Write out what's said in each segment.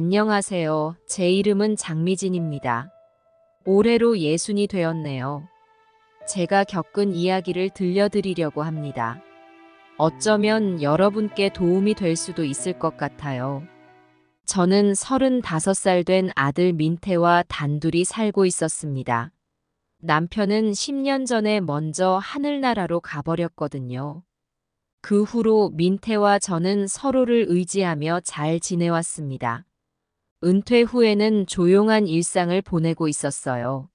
안녕하세요. 제 이름은 장미진입니다. 올해로 예순이 되었네요. 제가 겪은 이야기를 들려드리려고 합니다. 어쩌면 여러분께 도움이 될 수도 있을 것 같아요. 저는 35살 된 아들 민태와 단둘이 살고 있었습니다. 남편은 10년 전에 먼저 하늘나라로 가버렸거든요. 그 후로 민태와 저는 서로를 의지하며 잘 지내왔습니다. 은퇴 후에는 조용한 일상을 보내고 있었어요.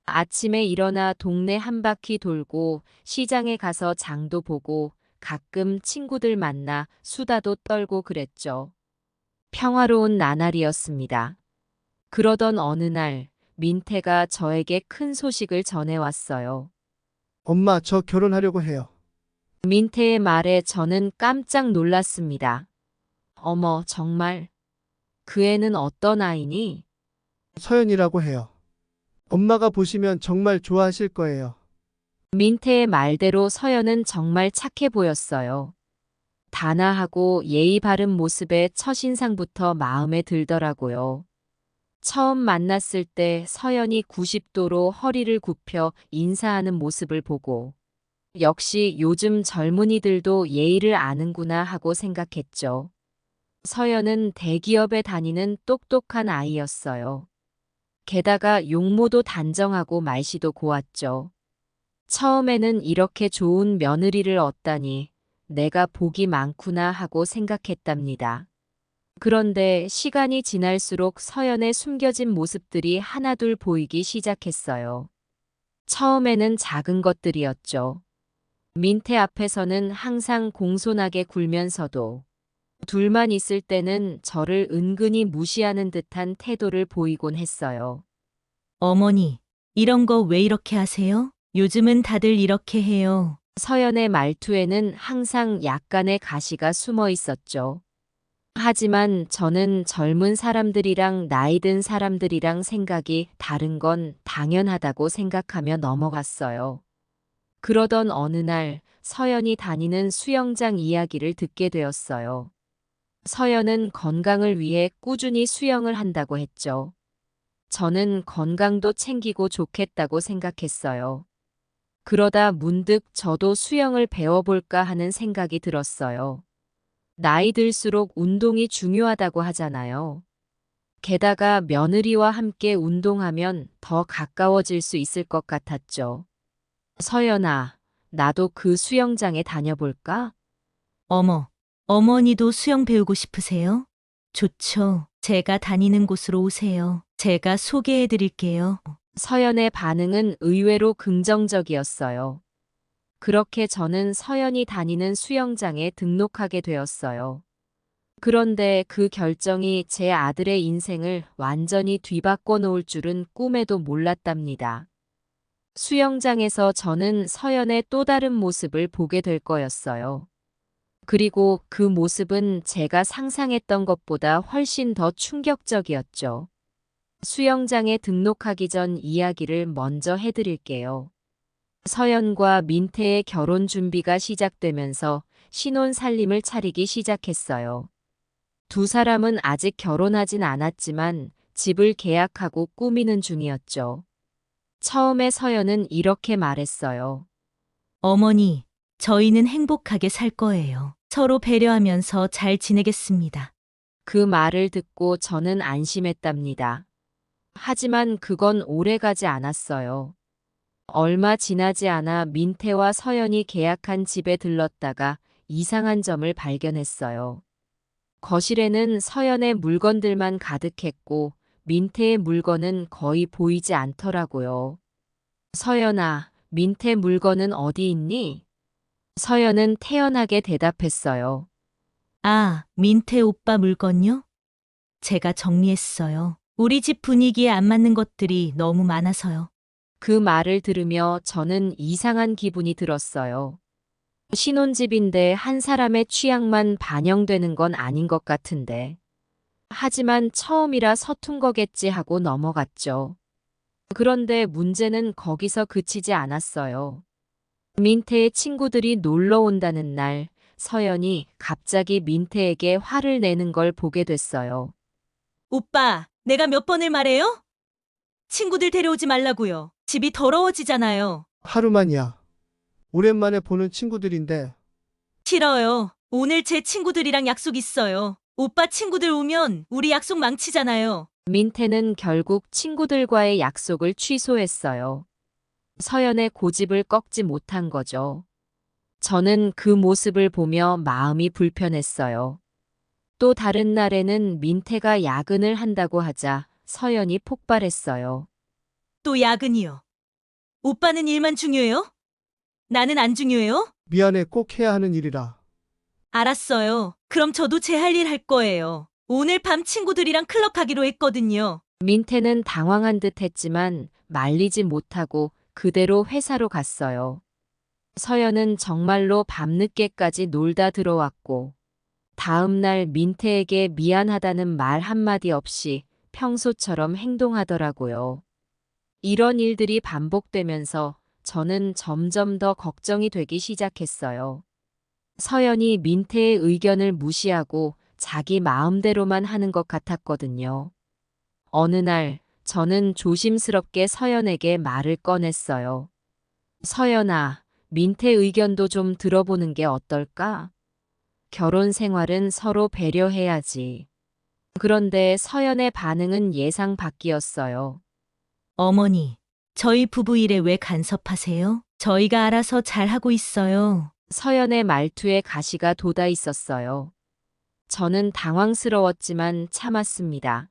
아침에 일어나 동네 한 바퀴 돌고 시장에 가서 장도 보고 가끔 친구들 만나 수다도 떨고 그랬죠. 평화로운 나날이었습니다. 그러던 어느 날 민태가 저에게 큰 소식을 전해왔어요. 엄마, 저 결혼하려고 해요. 민태의 말에 저는 깜짝 놀랐습니다. 어머, 정말. 그 애는 어떤 아이니? 서연이라고 해요. 엄마가 보시면 정말 좋아하실 거예요. 민태의 말대로 서연은 정말 착해 보였어요. 단아하고 예의 바른 모습에 첫인상부터 마음에 들더라고요. 처음 만났을 때 서연이 90도로 허리를 굽혀 인사하는 모습을 보고 역시 요즘 젊은이들도 예의를 아는구나 하고 생각했죠. 서연은 대기업에 다니는 똑똑한 아이였어요. 게다가 용모도 단정하고 말씨도 고왔죠. 처음에는 이렇게 좋은 며느리를 얻다니 내가 복이 많구나 하고 생각했답니다. 그런데 시간이 지날수록 서연의 숨겨진 모습들이 하나둘 보이기 시작했어요. 처음에는 작은 것들이었죠. 민태 앞에서는 항상 공손하게 굴면서도 둘만 있을 때는 저를 은근히 무시하는 듯한 태도를 보이곤 했어요. 어머니, 이런 거 왜 이렇게 하세요? 요즘은 다들 이렇게 해요. 서연의 말투에는 항상 약간의 가시가 숨어 있었죠. 하지만 저는 젊은 사람들이랑 나이 든 사람들이랑 생각이 다른 건 당연하다고 생각하며 넘어갔어요. 그러던 어느 날 서연이 다니는 수영장 이야기를 듣게 되었어요. 서연은 건강을 위해 꾸준히 수영을 한다고 했죠. 저는 건강도 챙기고 좋겠다고 생각했어요. 그러다 문득 저도 수영을 배워볼까 하는 생각이 들었어요. 나이 들수록 운동이 중요하다고 하잖아요. 게다가 며느리와 함께 운동하면 더 가까워질 수 있을 것 같았죠. 서연아, 나도 그 수영장에 다녀볼까? 어머, 어머니도 수영 배우고 싶으세요? 좋죠. 제가 다니는 곳으로 오세요. 제가 소개해 드릴게요. 서연의 반응은 의외로 긍정적이었어요. 그렇게 저는 서연이 다니는 수영장에 등록하게 되었어요. 그런데 그 결정이 제 아들의 인생을 완전히 뒤바꿔 놓을 줄은 꿈에도 몰랐답니다. 수영장에서 저는 서연의 또 다른 모습을 보게 될 거였어요. 그리고 그 모습은 제가 상상했던 것보다 훨씬 더 충격적이었죠. 수영장에 등록하기 전 이야기를 먼저 해드릴게요. 서연과 민태의 결혼 준비가 시작되면서 신혼 살림을 차리기 시작했어요. 두 사람은 아직 결혼하진 않았지만 집을 계약하고 꾸미는 중이었죠. 처음에 서연은 이렇게 말했어요. 어머니, 저희는 행복하게 살 거예요. 서로 배려하면서 잘 지내겠습니다. 그 말을 듣고 저는 안심했답니다. 하지만 그건 오래가지 않았어요. 얼마 지나지 않아 민태와 서연이 계약한 집에 들렀다가 이상한 점을 발견했어요. 거실에는 서연의 물건들만 가득했고 민태의 물건은 거의 보이지 않더라고요. 서연아, 민태 물건은 어디 있니? 서연은 태연하게 대답했어요. 아, 민태 오빠 물건요? 제가 정리했어요. 우리 집 분위기에 안 맞는 것들이 너무 많아서요. 그 말을 들으며 저는 이상한 기분이 들었어요. 신혼집인데 한 사람의 취향만 반영되는 건 아닌 것 같은데. 하지만 처음이라 서툰 거겠지 하고 넘어갔죠. 그런데 문제는 거기서 그치지 않았어요. 민태의 친구들이 놀러 온다는 날, 서연이 갑자기 민태에게 화를 내는 걸 보게 됐어요. 오빠, 내가 몇 번을 말해요? 친구들 데려오지 말라고요. 집이 더러워지잖아요. 하루만이야. 오랜만에 보는 친구들인데 싫어요. 오늘 제 친구들이랑 약속 있어요. 오빠 친구들 오면 우리 약속 망치잖아요. 민태는 결국 친구들과의 약속을 취소했어요. 서연의 고집을 꺾지 못한 거죠. 저는 그 모습을 보며 마음이 불편했어요. 또 다른 날에는 민태가 야근을 한다고 하자 서연이 폭발했어요. 또 야근이요. 오빠는 일만 중요해요? 나는 안 중요해요? 미안해, 꼭 해야 하는 일이라. 알았어요. 그럼 저도 제 할 일 할 거예요. 오늘 밤 친구들이랑 클럽 가기로 했거든요. 민태는 당황한 듯 했지만 말리지 못하고 그대로 회사로 갔어요. 서연은 정말로 밤늦게까지 놀다 들어왔고, 다음 날 민태에게 미안하다는 말 한마디 없이 평소처럼 행동하더라고요. 이런 일들이 반복되면서 저는 점점 더 걱정이 되기 시작했어요. 서연이 민태의 의견을 무시하고 자기 마음대로만 하는 것 같았거든요. 어느 날 저는 조심스럽게 서연에게 말을 꺼냈어요. 서연아, 민태 의견도 좀 들어보는 게 어떨까? 결혼 생활은 서로 배려해야지. 그런데 서연의 반응은 예상 밖이었어요. 어머니, 저희 부부 일에 왜 간섭하세요? 저희가 알아서 잘하고 있어요. 서연의 말투에 가시가 돋아 있었어요. 저는 당황스러웠지만 참았습니다.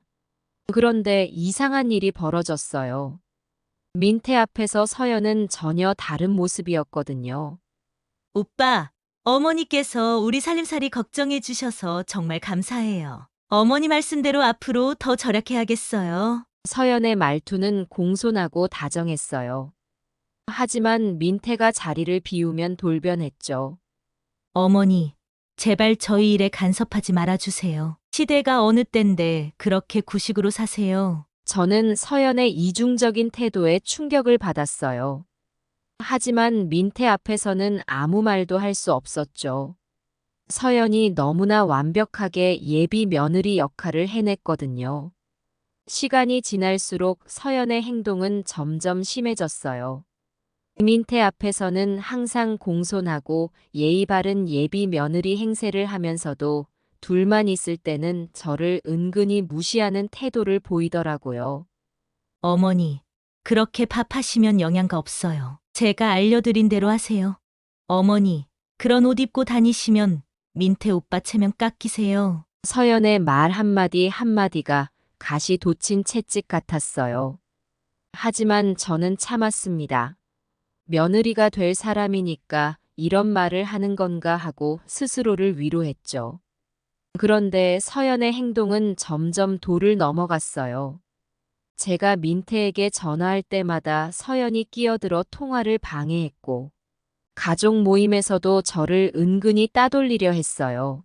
그런데 이상한 일이 벌어졌어요. 민태 앞에서 서연은 전혀 다른 모습이었거든요. 오빠, 어머니께서 우리 살림살이 걱정해 주셔서 정말 감사해요. 어머니 말씀대로 앞으로 더 절약해야겠어요. 서연의 말투는 공손하고 다정했어요. 하지만 민태가 자리를 비우면 돌변했죠. 어머니, 제발 저희 일에 간섭하지 말아주세요. 시대가 어느 때인데 그렇게 구식으로 사세요. 저는 서연의 이중적인 태도에 충격을 받았어요. 하지만 민태 앞에서는 아무 말도 할 수 없었죠. 서연이 너무나 완벽하게 예비 며느리 역할을 해냈거든요. 시간이 지날수록 서연의 행동은 점점 심해졌어요. 민태 앞에서는 항상 공손하고 예의 바른 예비 며느리 행세를 하면서도 둘만 있을 때는 저를 은근히 무시하는 태도를 보이더라고요. 어머니, 그렇게 밥하시면 영양가 없어요. 제가 알려드린 대로 하세요. 어머니, 그런 옷 입고 다니시면 민태 오빠 체면 깎이세요. 서연의 말 한마디 한마디가 가시 돋친 채찍 같았어요. 하지만 저는 참았습니다. 며느리가 될 사람이니까 이런 말을 하는 건가 하고 스스로를 위로했죠. 그런데 서연의 행동은 점점 도를 넘어갔어요. 제가 민태에게 전화할 때마다 서연이 끼어들어 통화를 방해했고, 가족 모임에서도 저를 은근히 따돌리려 했어요.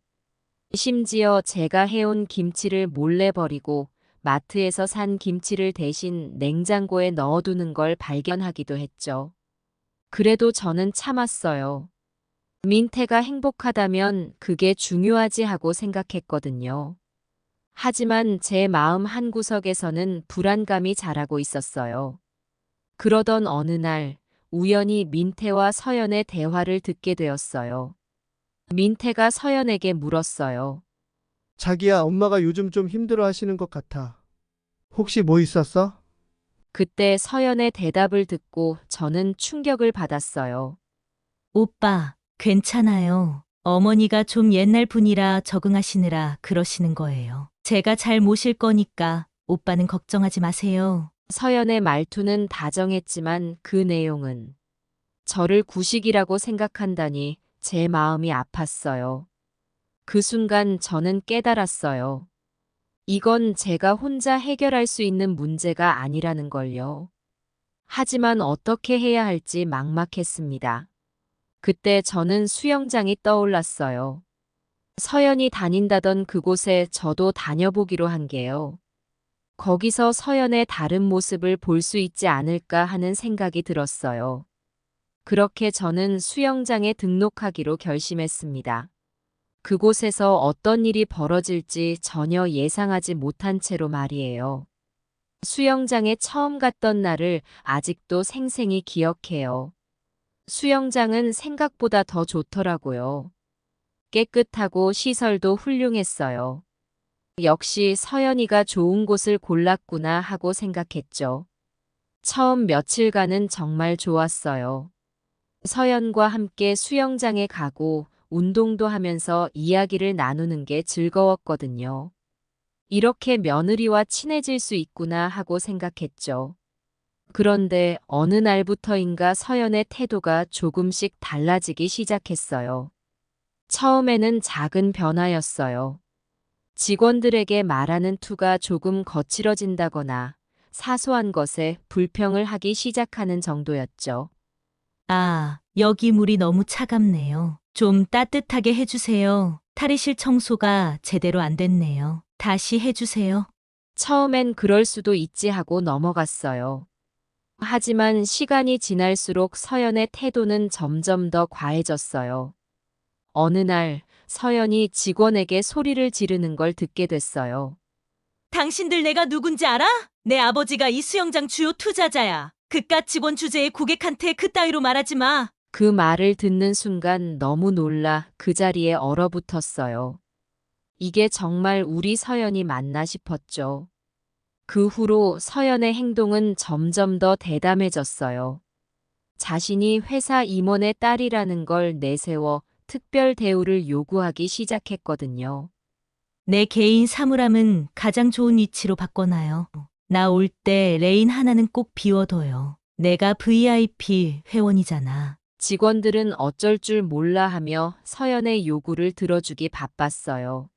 심지어 제가 해온 김치를 몰래 버리고 마트에서 산 김치를 대신 냉장고에 넣어두는 걸 발견하기도 했죠. 그래도 저는 참았어요. 민태가 행복하다면 그게 중요하지 하고 생각했거든요. 하지만 제 마음 한구석에서는 불안감이 자라고 있었어요. 그러던 어느 날 우연히 민태와 서연의 대화를 듣게 되었어요. 민태가 서연에게 물었어요. 자기야, 엄마가 요즘 좀 힘들어 하시는 것 같아. 혹시 뭐 있었어? 그때 서연의 대답을 듣고 저는 충격을 받았어요. 오빠, 괜찮아요. 어머니가 좀 옛날 분이라 적응하시느라 그러시는 거예요. 제가 잘 모실 거니까 오빠는 걱정하지 마세요. 서연의 말투는 다정했지만 그 내용은 저를 구식이라고 생각한다니 제 마음이 아팠어요. 그 순간 저는 깨달았어요. 이건 제가 혼자 해결할 수 있는 문제가 아니라는 걸요. 하지만 어떻게 해야 할지 막막했습니다. 그때 저는 수영장이 떠올랐어요. 서연이 다닌다던 그곳에 저도 다녀보기로 한 게요. 거기서 서연의 다른 모습을 볼 수 있지 않을까 하는 생각이 들었어요. 그렇게 저는 수영장에 등록하기로 결심했습니다. 그곳에서 어떤 일이 벌어질지 전혀 예상하지 못한 채로 말이에요. 수영장에 처음 갔던 날을 아직도 생생히 기억해요. 수영장은 생각보다 더 좋더라고요. 깨끗하고 시설도 훌륭했어요. 역시 서연이가 좋은 곳을 골랐구나 하고 생각했죠. 처음 며칠간은 정말 좋았어요. 서연과 함께 수영장에 가고 운동도 하면서 이야기를 나누는 게 즐거웠거든요. 이렇게 며느리와 친해질 수 있구나 하고 생각했죠. 그런데 어느 날부터인가 서연의 태도가 조금씩 달라지기 시작했어요. 처음에는 작은 변화였어요. 직원들에게 말하는 투가 조금 거칠어진다거나 사소한 것에 불평을 하기 시작하는 정도였죠. 아, 여기 물이 너무 차갑네요. 좀 따뜻하게 해주세요. 탈의실 청소가 제대로 안 됐네요. 다시 해주세요. 처음엔 그럴 수도 있지 하고 넘어갔어요. 하지만 시간이 지날수록 서연의 태도는 점점 더 과해졌어요. 어느 날 서연이 직원에게 소리를 지르는 걸 듣게 됐어요. 당신들 내가 누군지 알아? 내 아버지가 이 수영장 주요 투자자야. 그깟 직원 주제에 고객한테 그따위로 말하지 마. 그 말을 듣는 순간 너무 놀라 그 자리에 얼어붙었어요. 이게 정말 우리 서연이 맞나 싶었죠. 그 후로 서연의 행동은 점점 더 대담해졌어요. 자신이 회사 임원의 딸이라는 걸 내세워 특별 대우를 요구하기 시작했거든요. 내 개인 사물함은 가장 좋은 위치로 바꿔놔요. 나 올 때 레인 하나는 꼭 비워둬요. 내가 VIP 회원이잖아. 직원들은 어쩔 줄 몰라 하며 서연의 요구를 들어주기 바빴어요.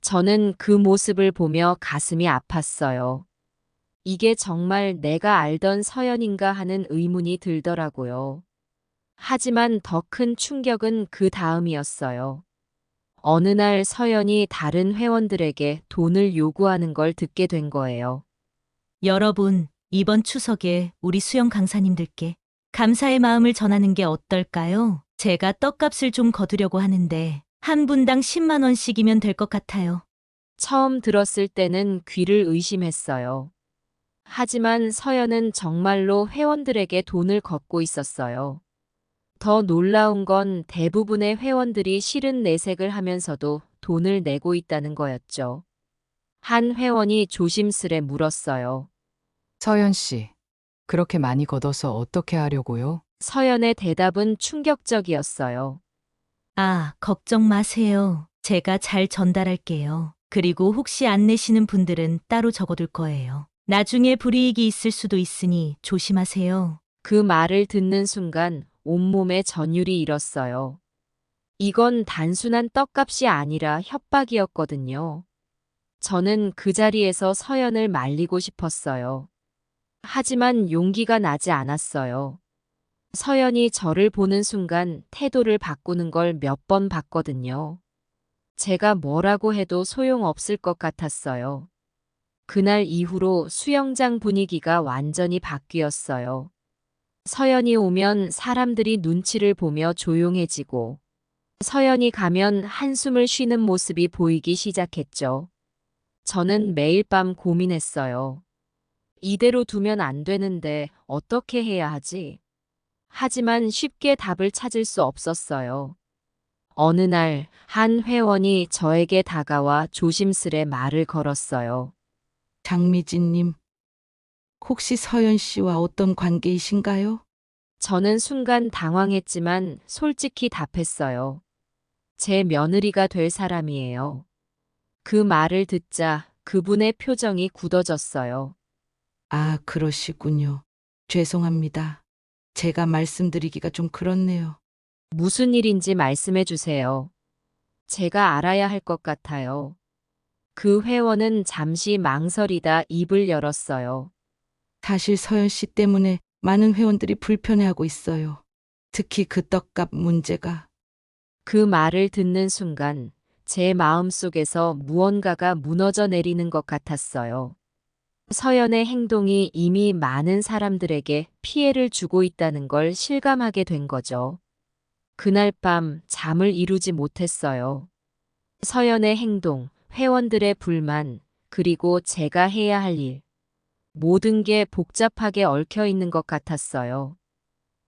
저는 그 모습을 보며 가슴이 아팠어요. 이게 정말 내가 알던 서연인가 하는 의문이 들더라고요. 하지만 더 큰 충격은 그 다음이었어요. 어느 날 서연이 다른 회원들에게 돈을 요구하는 걸 듣게 된 거예요. 여러분, 이번 추석에 우리 수영 강사님들께 감사의 마음을 전하는 게 어떨까요? 제가 떡값을 좀 거두려고 하는데 한 분당 10만 원씩이면 될 것 같아요. 처음 들었을 때는 귀를 의심했어요. 하지만 서연은 정말로 회원들에게 돈을 걷고 있었어요. 더 놀라운 건 대부분의 회원들이 싫은 내색을 하면서도 돈을 내고 있다는 거였죠. 한 회원이 조심스레 물었어요. 서연 씨, 그렇게 많이 걷어서 어떻게 하려고요? 서연의 대답은 충격적이었어요. 아, 걱정 마세요. 제가 잘 전달할게요. 그리고 혹시 안 내시는 분들은 따로 적어둘 거예요. 나중에 불이익이 있을 수도 있으니 조심하세요. 그 말을 듣는 순간 온몸에 전율이 일었어요. 이건 단순한 떡값이 아니라 협박이었거든요. 저는 그 자리에서 서연을 말리고 싶었어요. 하지만 용기가 나지 않았어요. 서연이 저를 보는 순간 태도를 바꾸는 걸 몇 번 봤거든요. 제가 뭐라고 해도 소용없을 것 같았어요. 그날 이후로 수영장 분위기가 완전히 바뀌었어요. 서연이 오면 사람들이 눈치를 보며 조용해지고, 서연이 가면 한숨을 쉬는 모습이 보이기 시작했죠. 저는 매일 밤 고민했어요. 이대로 두면 안 되는데 어떻게 해야 하지? 하지만 쉽게 답을 찾을 수 없었어요. 어느 날 한 회원이 저에게 다가와 조심스레 말을 걸었어요. 장미진님, 혹시 서연 씨와 어떤 관계이신가요? 저는 순간 당황했지만 솔직히 답했어요. 제 며느리가 될 사람이에요. 그 말을 듣자 그분의 표정이 굳어졌어요. 아, 그러시군요. 죄송합니다. 제가 말씀드리기가 좀 그렇네요. 무슨 일인지 말씀해 주세요. 제가 알아야 할 것 같아요. 그 회원은 잠시 망설이다 입을 열었어요. 사실 서연 씨 때문에 많은 회원들이 불편해하고 있어요. 특히 그 떡값 문제가. 그 말을 듣는 순간 제 마음속에서 무언가가 무너져 내리는 것 같았어요. 서연의 행동이 이미 많은 사람들에게 피해를 주고 있다는 걸 실감하게 된 거죠. 그날 밤 잠을 이루지 못했어요. 서연의 행동, 회원들의 불만, 그리고 제가 해야 할 일. 모든 게 복잡하게 얽혀 있는 것 같았어요.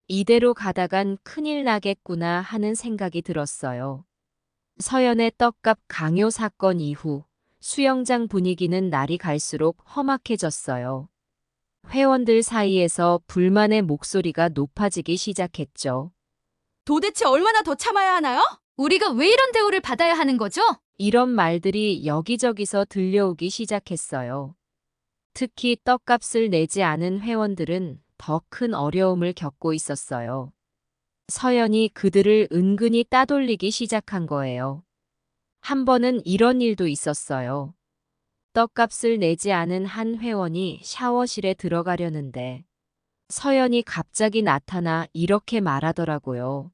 이대로 가다간 큰일 나겠구나 하는 생각이 들었어요. 서연의 떡값 강요 사건 이후 수영장 분위기는 날이 갈수록 험악해졌어요. 회원들 사이에서 불만의 목소리가 높아지기 시작했죠. 도대체 얼마나 더 참아야 하나요? 우리가 왜 이런 대우를 받아야 하는 거죠? 이런 말들이 여기저기서 들려오기 시작했어요. 특히 떡값을 내지 않은 회원들은 더 큰 어려움을 겪고 있었어요. 서연이 그들을 은근히 따돌리기 시작한 거예요. 한 번은 이런 일도 있었어요. 떡값을 내지 않은 한 회원이 샤워실에 들어가려는데 서연이 갑자기 나타나 이렇게 말하더라고요.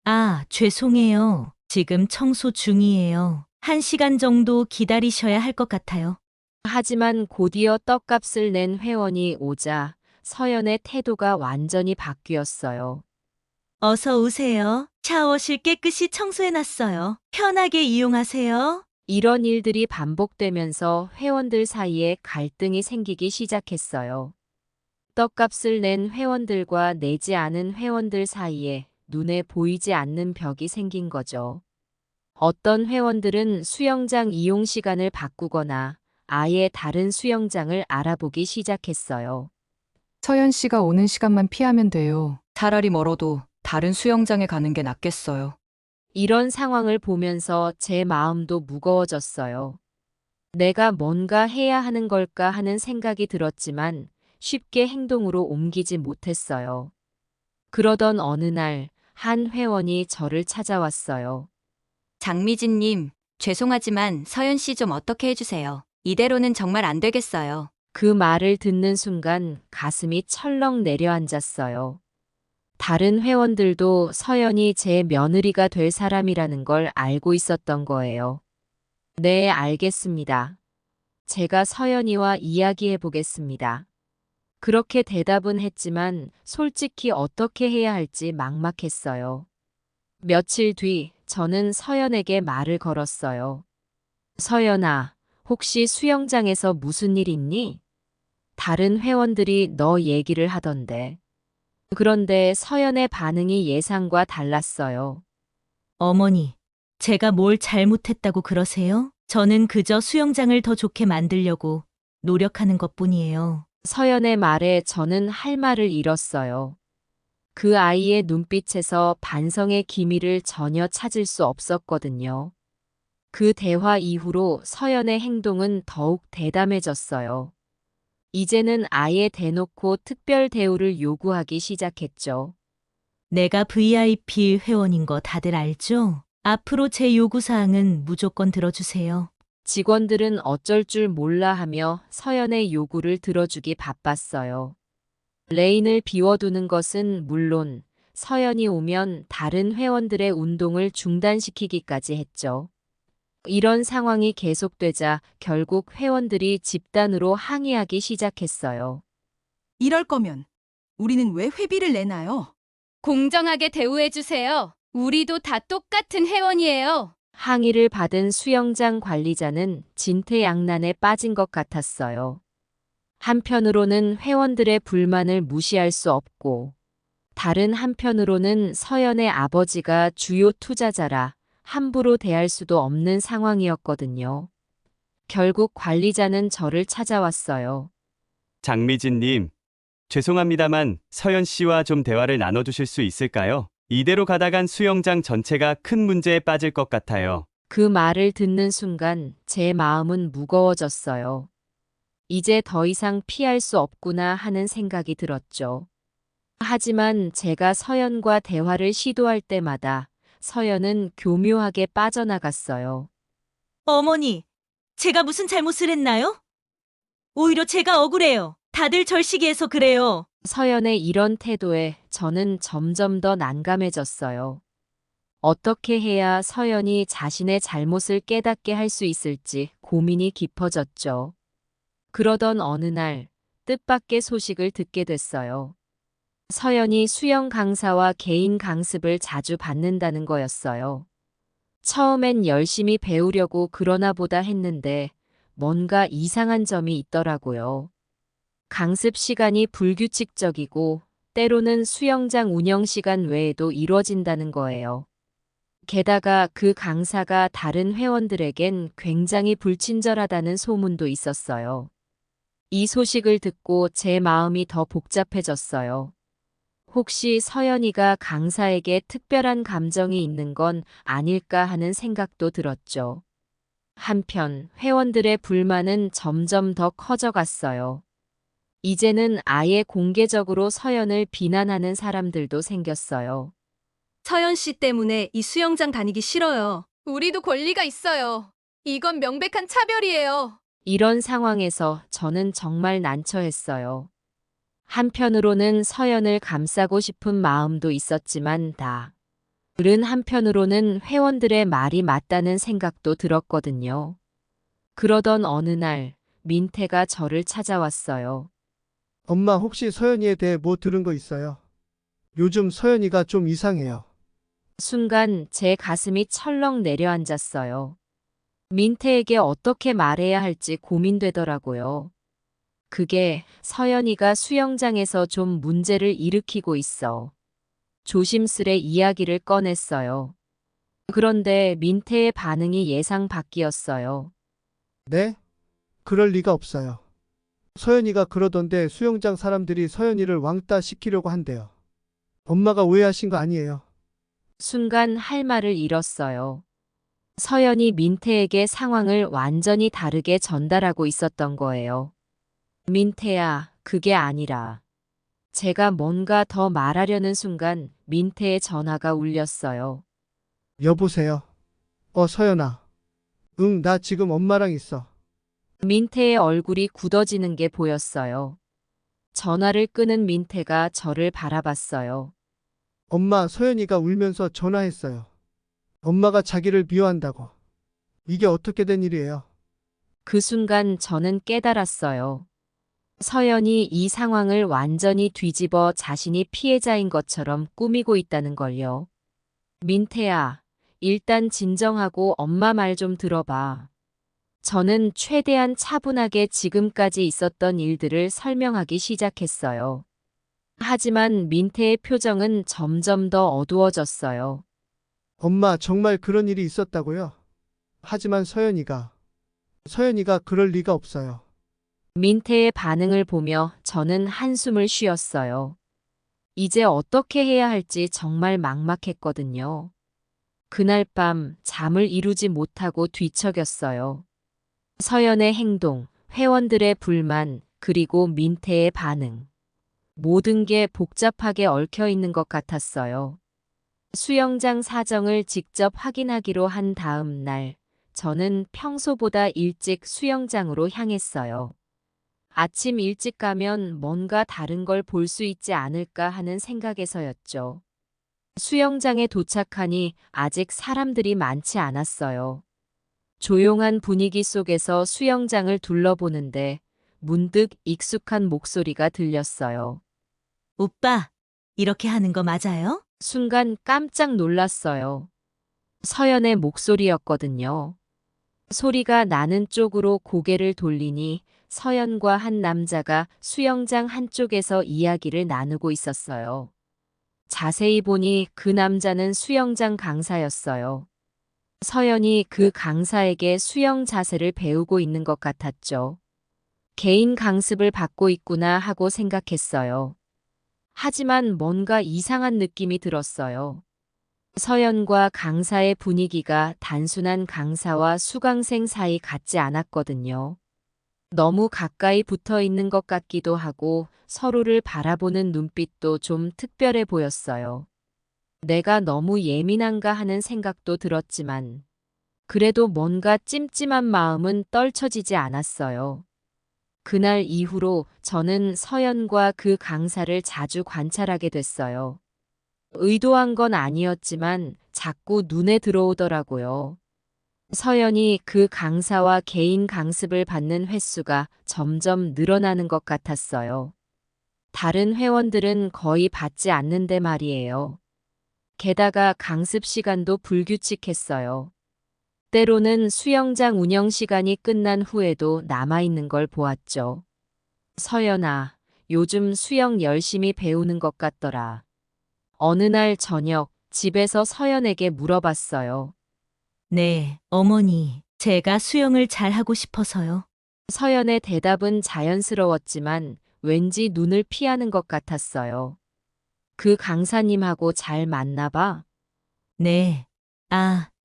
아, 죄송해요. 지금 청소 중이에요. 1시간 정도 기다리셔야 할 것 같아요. 하지만 곧이어 떡값을 낸 회원이 오자 서연의 태도가 완전히 바뀌었어요. 어서 오세요. 샤워실 깨끗이 청소해놨어요. 편하게 이용하세요. 이런 일들이 반복되면서 회원들 사이에 갈등이 생기기 시작했어요. 떡값을 낸 회원들과 내지 않은 회원들 사이에 눈에 보이지 않는 벽이 생긴 거죠. 어떤 회원들은 수영장 이용 시간을 바꾸거나 아예 다른 수영장을 알아보기 시작했어요. 서연 씨가 오는 시간만 피하면 돼요. 차라리 멀어도 다른 수영장에 가는 게 낫겠어요. 이런 상황을 보면서 제 마음도 무거워졌어요. 내가 뭔가 해야 하는 걸까 하는 생각이 들었지만 쉽게 행동으로 옮기지 못했어요. 그러던 어느 날 한 회원이 저를 찾아왔어요. 장미진님, 죄송하지만 서연 씨 좀 어떻게 해주세요. 이대로는 정말 안 되겠어요. 그 말을 듣는 순간 가슴이 철렁 내려앉았어요. 다른 회원들도 서연이 제 며느리가 될 사람이라는 걸 알고 있었던 거예요. 네, 알겠습니다. 제가 서연이와 이야기해 보겠습니다. 그렇게 대답은 했지만 솔직히 어떻게 해야 할지 막막했어요. 며칠 뒤 저는 서연에게 말을 걸었어요. 서연아, 혹시 수영장에서 무슨 일 있니? 다른 회원들이 너 얘기를 하던데. 그런데 서연의 반응이 예상과 달랐어요. 어머니, 제가 뭘 잘못했다고 그러세요? 저는 그저 수영장을 더 좋게 만들려고 노력하는 것뿐이에요. 서연의 말에 저는 할 말을 잃었어요. 그 아이의 눈빛에서 반성의 기미를 전혀 찾을 수 없었거든요. 그 대화 이후로 서연의 행동은 더욱 대담해졌어요. 이제는 아예 대놓고 특별 대우를 요구하기 시작했죠. 내가 VIP 회원인 거 다들 알죠? 앞으로 제 요구사항은 무조건 들어주세요. 직원들은 어쩔 줄 몰라 하며 서연의 요구를 들어주기 바빴어요. 레인을 비워두는 것은 물론 서연이 오면 다른 회원들의 운동을 중단시키기까지 했죠. 이런 상황이 계속되자 결국 회원들이 집단으로 항의하기 시작했어요. 이럴 거면 우리는 왜 회비를 내나요? 공정하게 대우해주세요. 우리도 다 똑같은 회원이에요. 항의를 받은 수영장 관리자는 진퇴양난에 빠진 것 같았어요. 한편으로는 회원들의 불만을 무시할 수 없고, 다른 한편으로는 서연의 아버지가 주요 투자자라 함부로 대할 수도 없는 상황이었거든요. 결국 관리자는 저를 찾아왔어요. 장미진님, 죄송합니다만 서연 씨와 좀 대화를 나눠주실 수 있을까요? 이대로 가다간 수영장 전체가 큰 문제에 빠질 것 같아요. 그 말을 듣는 순간 제 마음은 무거워졌어요. 이제 더 이상 피할 수 없구나 하는 생각이 들었죠. 하지만 제가 서연과 대화를 시도할 때마다 서연은 교묘하게 빠져나갔어요. 어머니, 제가 무슨 잘못을 했나요? 오히려 제가 억울해요. 다들 절 시기해서 그래요. 서연의 이런 태도에 저는 점점 더 난감해졌어요. 어떻게 해야 서연이 자신의 잘못을 깨닫게 할 수 있을지 고민이 깊어졌죠. 그러던 어느 날 뜻밖의 소식을 듣게 됐어요. 서연이 수영 강사와 개인 강습을 자주 받는다는 거였어요. 처음엔 열심히 배우려고 그러나 보다 했는데 뭔가 이상한 점이 있더라고요. 강습 시간이 불규칙적이고 때로는 수영장 운영 시간 외에도 이루어진다는 거예요. 게다가 그 강사가 다른 회원들에겐 굉장히 불친절하다는 소문도 있었어요. 이 소식을 듣고 제 마음이 더 복잡해졌어요. 혹시 서연이가 강사에게 특별한 감정이 있는 건 아닐까 하는 생각도 들었죠. 한편 회원들의 불만은 점점 더 커져갔어요. 이제는 아예 공개적으로 서연을 비난하는 사람들도 생겼어요. 서연 씨 때문에 이 수영장 다니기 싫어요. 우리도 권리가 있어요. 이건 명백한 차별이에요. 이런 상황에서 저는 정말 난처했어요. 한편으로는 서연을 감싸고 싶은 마음도 있었지만 다른 한편으로는 회원들의 말이 맞다는 생각도 들었거든요. 그러던 어느 날 민태가 저를 찾아왔어요. 엄마 혹시 서연이에 대해 뭐 들은 거 있어요? 요즘 서연이가 좀 이상해요. 순간 제 가슴이 철렁 내려앉았어요. 민태에게 어떻게 말해야 할지 고민되더라고요. 그게 서연이가 수영장에서 좀 문제를 일으키고 있어. 조심스레 이야기를 꺼냈어요. 그런데 민태의 반응이 예상 밖이었어요. 네? 그럴 리가 없어요. 서연이가 그러던데 수영장 사람들이 서연이를 왕따 시키려고 한대요. 엄마가 오해하신 거 아니에요? 순간 할 말을 잃었어요. 서연이 민태에게 상황을 완전히 다르게 전달하고 있었던 거예요. 민태야, 그게 아니라. 제가 뭔가 더 말하려는 순간 민태의 전화가 울렸어요. 여보세요? 서연아. 응, 나 지금 엄마랑 있어. 민태의 얼굴이 굳어지는 게 보였어요. 전화를 끄는 민태가 저를 바라봤어요. 엄마, 서연이가 울면서 전화했어요. 엄마가 자기를 미워한다고. 이게 어떻게 된 일이에요? 그 순간 저는 깨달았어요. 서연이 이 상황을 완전히 뒤집어 자신이 피해자인 것처럼 꾸미고 있다는 걸요. 민태야, 일단 진정하고 엄마 말 좀 들어봐. 저는 최대한 차분하게 지금까지 있었던 일들을 설명하기 시작했어요. 하지만 민태의 표정은 점점 더 어두워졌어요. 엄마, 정말 그런 일이 있었다고요? 하지만 서연이가 그럴 리가 없어요. 민태의 반응을 보며 저는 한숨을 쉬었어요. 이제 어떻게 해야 할지 정말 막막했거든요. 그날 밤 잠을 이루지 못하고 뒤척였어요. 서연의 행동, 회원들의 불만, 그리고 민태의 반응. 모든 게 복잡하게 얽혀 있는 것 같았어요. 수영장 사정을 직접 확인하기로 한 다음 날, 저는 평소보다 일찍 수영장으로 향했어요. 아침 일찍 가면 뭔가 다른 걸 볼 수 있지 않을까 하는 생각에서였죠. 수영장에 도착하니 아직 사람들이 많지 않았어요. 조용한 분위기 속에서 수영장을 둘러보는데 문득 익숙한 목소리가 들렸어요. 오빠, 이렇게 하는 거 맞아요? 순간 깜짝 놀랐어요. 서연의 목소리였거든요. 소리가 나는 쪽으로 고개를 돌리니 서연과 한 남자가 수영장 한쪽에서 이야기를 나누고 있었어요. 자세히 보니 그 남자는 수영장 강사였어요. 서연이 그 강사에게 수영 자세를 배우고 있는 것 같았죠. 개인 강습을 받고 있구나 하고 생각했어요. 하지만 뭔가 이상한 느낌이 들었어요. 서연과 강사의 분위기가 단순한 강사와 수강생 사이 같지 않았거든요. 너무 가까이 붙어 있는 것 같기도 하고 서로를 바라보는 눈빛도 좀 특별해 보였어요. 내가 너무 예민한가 하는 생각도 들었지만 그래도 뭔가 찜찜한 마음은 떨쳐지지 않았어요. 그날 이후로 저는 서연과 그 강사를 자주 관찰하게 됐어요. 의도한 건 아니었지만 자꾸 눈에 들어오더라고요. 서연이 그 강사와 개인 강습을 받는 횟수가 점점 늘어나는 것 같았어요. 다른 회원들은 거의 받지 않는데 말이에요. 게다가 강습 시간도 불규칙했어요. 때로는 수영장 운영 시간이 끝난 후에도 남아있는 걸 보았죠. 서연아, 요즘 수영 열심히 배우는 것 같더라. 어느 날 저녁 집에서 서연에게 물어봤어요. 네, 어머니. 제가 수영을 잘하고 싶어서요. 서연의 대답은 자연스러웠지만 왠지 눈을 피하는 것 같았어요. 그 강사님하고 잘 맞나 봐. 네.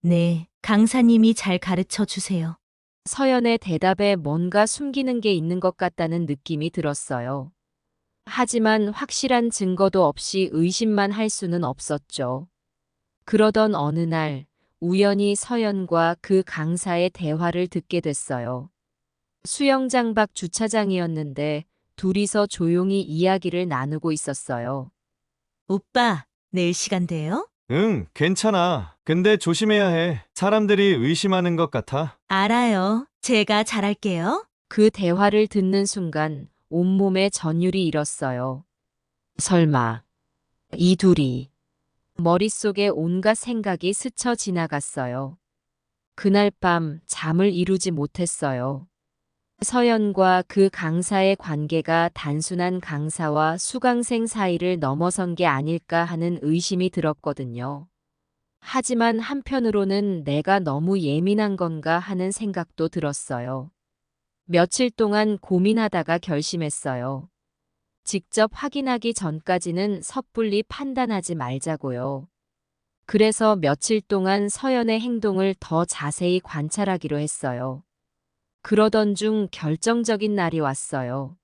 네. 강사님이 잘 가르쳐 주세요. 서연의 대답에 뭔가 숨기는 게 있는 것 같다는 느낌이 들었어요. 하지만 확실한 증거도 없이 의심만 할 수는 없었죠. 그러던 어느 날 우연히 서연과 그 강사의 대화를 듣게 됐어요. 수영장 밖 주차장이었는데 둘이서 조용히 이야기를 나누고 있었어요. 오빠, 내일 시간 돼요? 응, 괜찮아. 근데 조심해야 해. 사람들이 의심하는 것 같아. 알아요. 제가 잘할게요. 그 대화를 듣는 순간 온몸에 전율이 일었어요. 설마 이 둘이 머릿속에 온갖 생각이 스쳐 지나갔어요. 그날 밤 잠을 이루지 못했어요. 서연과 그 강사의 관계가 단순한 강사와 수강생 사이를 넘어선 게 아닐까 하는 의심이 들었거든요. 하지만 한편으로는 내가 너무 예민한 건가 하는 생각도 들었어요. 며칠 동안 고민하다가 결심했어요. 직접 확인하기 전까지는 섣불리 판단하지 말자고요. 그래서 며칠 동안 서연의 행동을 더 자세히 관찰하기로 했어요. 그러던 중 결정적인 날이 왔어요.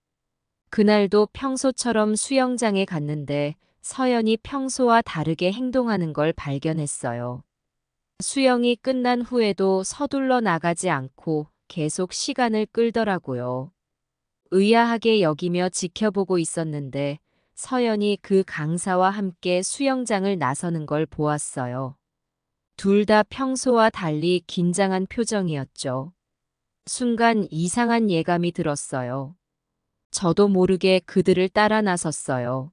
그날도 평소처럼 수영장에 갔는데 서연이 평소와 다르게 행동하는 걸 발견했어요. 수영이 끝난 후에도 서둘러 나가지 않고 계속 시간을 끌더라고요. 의아하게 여기며 지켜보고 있었는데 서연이 그 강사와 함께 수영장을 나서는 걸 보았어요. 둘 다 평소와 달리 긴장한 표정이었죠. 순간 이상한 예감이 들었어요. 저도 모르게 그들을 따라 나섰어요.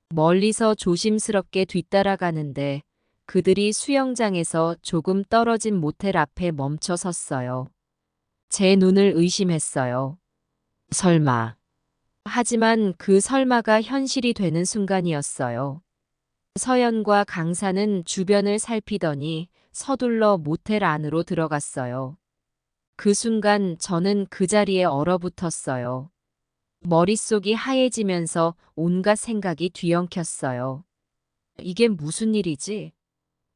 멀리서 조심스럽게 뒤따라가는데 그들이 수영장에서 조금 떨어진 모텔 앞에 멈춰 섰어요. 제 눈을 의심했어요. 설마. 하지만 그 설마가 현실이 되는 순간이었어요. 서연과 강사는 주변을 살피더니 서둘러 모텔 안으로 들어갔어요. 그 순간 저는 그 자리에 얼어붙었어요. 머릿속이 하얘지면서 온갖 생각이 뒤엉켰어요. 이게 무슨 일이지?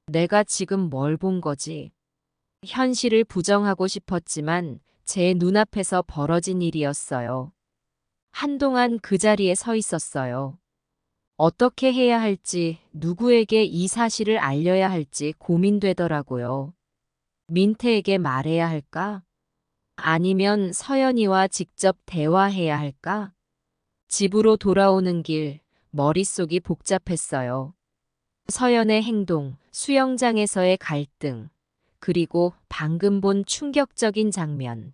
내가 지금 뭘 본 거지? 현실을 부정하고 싶었지만 제 눈앞에서 벌어진 일이었어요. 한동안 그 자리에 서 있었어요. 어떻게 해야 할지, 누구에게 이 사실을 알려야 할지 고민되더라고요. 민태에게 말해야 할까? 아니면 서연이와 직접 대화해야 할까? 집으로 돌아오는 길, 머릿속이 복잡했어요. 서연의 행동, 수영장에서의 갈등, 그리고 방금 본 충격적인 장면.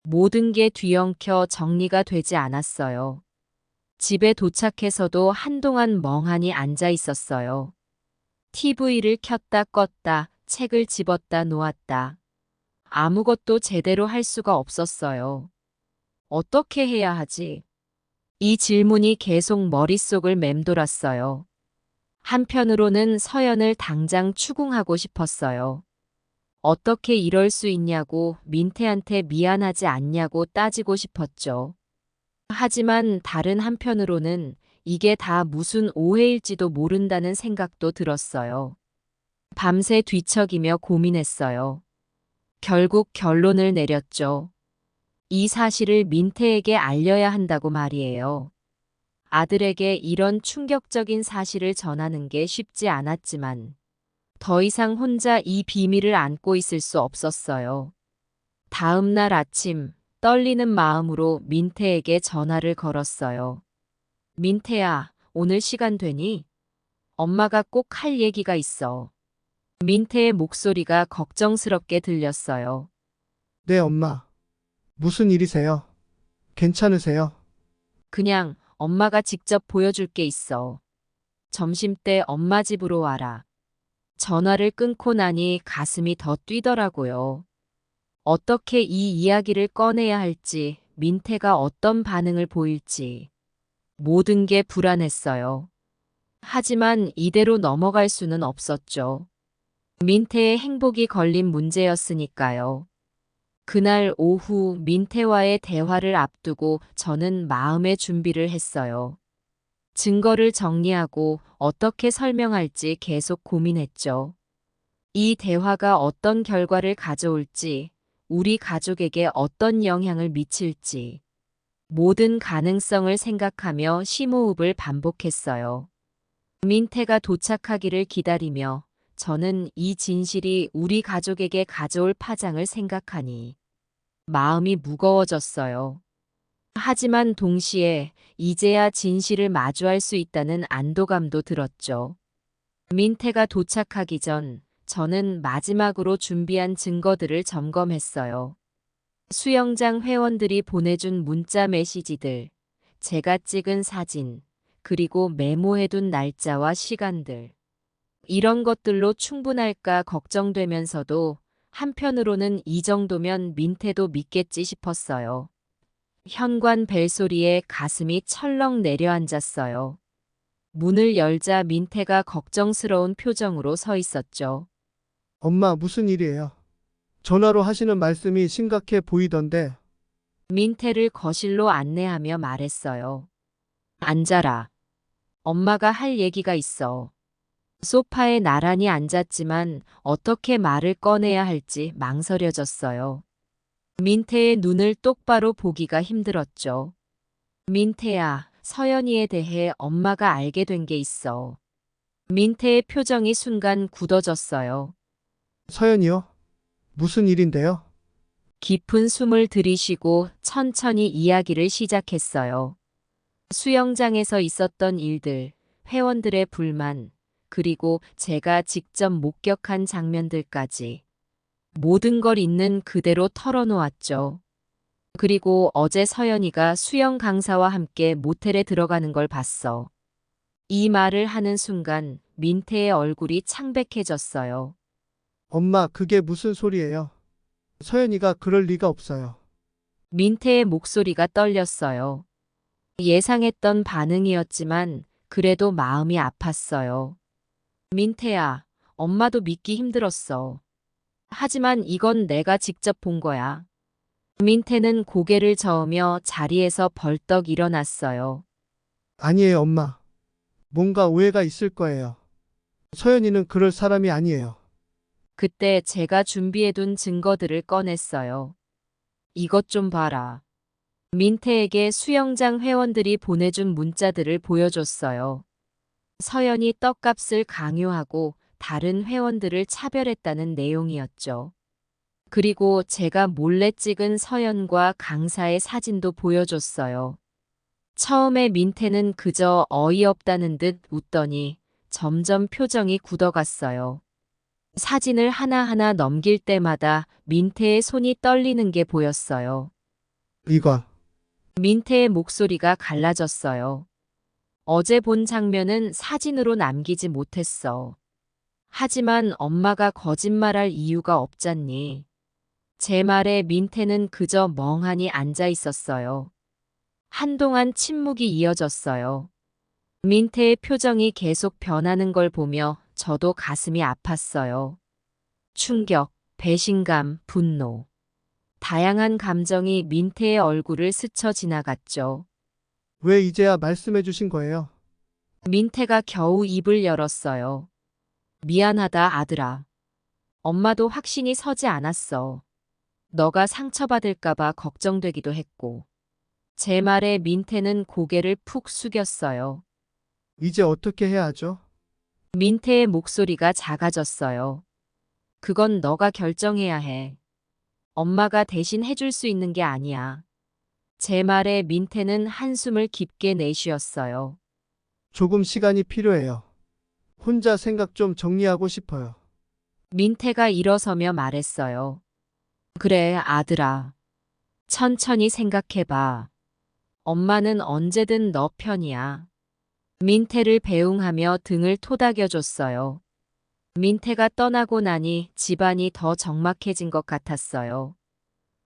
모든 게 뒤엉켜 정리가 되지 않았어요. 집에 도착해서도 한동안 멍하니 앉아 있었어요. TV를 켰다 껐다, 책을 집었다 놓았다. 아무것도 제대로 할 수가 없었어요. 어떻게 해야 하지? 이 질문이 계속 머릿속을 맴돌았어요. 한편으로는 서연을 당장 추궁하고 싶었어요. 어떻게 이럴 수 있냐고, 민태한테 미안하지 않냐고 따지고 싶었죠. 하지만 다른 한편으로는 이게 다 무슨 오해일지도 모른다는 생각도 들었어요. 밤새 뒤척이며 고민했어요. 결국 결론을 내렸죠. 이 사실을 민태에게 알려야 한다고 말이에요. 아들에게 이런 충격적인 사실을 전하는 게 쉽지 않았지만 더 이상 혼자 이 비밀을 안고 있을 수 없었어요. 다음 날 아침 떨리는 마음으로 민태에게 전화를 걸었어요. 민태야, 오늘 시간 되니? 엄마가 꼭 할 얘기가 있어. 민태의 목소리가 걱정스럽게 들렸어요. 네, 엄마. 무슨 일이세요? 괜찮으세요? 그냥 엄마가 직접 보여줄 게 있어. 점심때 엄마 집으로 와라. 전화를 끊고 나니 가슴이 더 뛰더라고요. 어떻게 이 이야기를 꺼내야 할지, 민태가 어떤 반응을 보일지, 모든 게 불안했어요. 하지만 이대로 넘어갈 수는 없었죠. 민태의 행복이 걸린 문제였으니까요. 그날 오후 민태와의 대화를 앞두고 저는 마음의 준비를 했어요. 증거를 정리하고 어떻게 설명할지 계속 고민했죠. 이 대화가 어떤 결과를 가져올지, 우리 가족에게 어떤 영향을 미칠지, 모든 가능성을 생각하며 심호흡을 반복했어요. 민태가 도착하기를 기다리며 저는 이 진실이 우리 가족에게 가져올 파장을 생각하니 마음이 무거워졌어요. 하지만 동시에 이제야 진실을 마주할 수 있다는 안도감도 들었죠. 민태가 도착하기 전 저는 마지막으로 준비한 증거들을 점검했어요. 수영장 회원들이 보내준 문자 메시지들, 제가 찍은 사진, 그리고 메모해둔 날짜와 시간들. 이런 것들로 충분할까 걱정되면서도 한편으로는 이 정도면 민태도 믿겠지 싶었어요. 현관 벨소리에 가슴이 철렁 내려앉았어요. 문을 열자 민태가 걱정스러운 표정으로 서 있었죠. 엄마, 무슨 일이에요? 전화로 하시는 말씀이 심각해 보이던데. 민태를 거실로 안내하며 말했어요. 앉아라. 엄마가 할 얘기가 있어. 소파에 나란히 앉았지만 어떻게 말을 꺼내야 할지 망설여졌어요. 민태의 눈을 똑바로 보기가 힘들었죠. 민태야, 서연이에 대해 엄마가 알게 된 게 있어. 민태의 표정이 순간 굳어졌어요. 서연이요? 무슨 일인데요? 깊은 숨을 들이쉬고 천천히 이야기를 시작했어요. 수영장에서 있었던 일들, 회원들의 불만, 그리고 제가 직접 목격한 장면들까지 모든 걸 있는 그대로 털어놓았죠. 그리고 어제 서연이가 수영 강사와 함께 모텔에 들어가는 걸 봤어. 이 말을 하는 순간 민태의 얼굴이 창백해졌어요. 엄마, 그게 무슨 소리예요? 서연이가 그럴 리가 없어요. 민태의 목소리가 떨렸어요. 예상했던 반응이었지만 그래도 마음이 아팠어요. 민태야, 엄마도 믿기 힘들었어. 하지만 이건 내가 직접 본 거야. 민태는 고개를 저으며 자리에서 벌떡 일어났어요. 아니에요, 엄마. 뭔가 오해가 있을 거예요. 서연이는 그럴 사람이 아니에요. 그때 제가 준비해둔 증거들을 꺼냈어요. 이것 좀 봐라. 민태에게 수영장 회원들이 보내준 문자들을 보여줬어요. 서연이 떡값을 강요하고 다른 회원들을 차별했다는 내용이었죠. 그리고 제가 몰래 찍은 서연과 강사의 사진도 보여줬어요. 처음에 민태는 그저 어이없다는 듯 웃더니 점점 표정이 굳어갔어요. 사진을 하나하나 넘길 때마다 민태의 손이 떨리는 게 보였어요. 이건 민태의 목소리가 갈라졌어요. 어제 본 장면은 사진으로 남기지 못했어. 하지만 엄마가 거짓말할 이유가 없잖니. 제 말에 민태는 그저 멍하니 앉아 있었어요. 한동안 침묵이 이어졌어요. 민태의 표정이 계속 변하는 걸 보며 저도 가슴이 아팠어요. 충격, 배신감, 분노. 다양한 감정이 민태의 얼굴을 스쳐 지나갔죠. 왜 이제야 말씀해 주신 거예요? 민태가 겨우 입을 열었어요. 미안하다, 아들아. 엄마도 확신이 서지 않았어. 너가 상처받을까봐 걱정되기도 했고. 제 말에 민태는 고개를 푹 숙였어요. 이제 어떻게 해야 하죠? 민태의 목소리가 작아졌어요. 그건 너가 결정해야 해. 엄마가 대신 해줄 수 있는 게 아니야. 제 말에 민태는 한숨을 깊게 내쉬었어요. 조금 시간이 필요해요. 혼자 생각 좀 정리하고 싶어요. 민태가 일어서며 말했어요. 그래, 아들아. 천천히 생각해봐. 엄마는 언제든 너 편이야. 민태를 배웅하며 등을 토닥여줬어요. 민태가 떠나고 나니 집안이 더 적막해진 것 같았어요.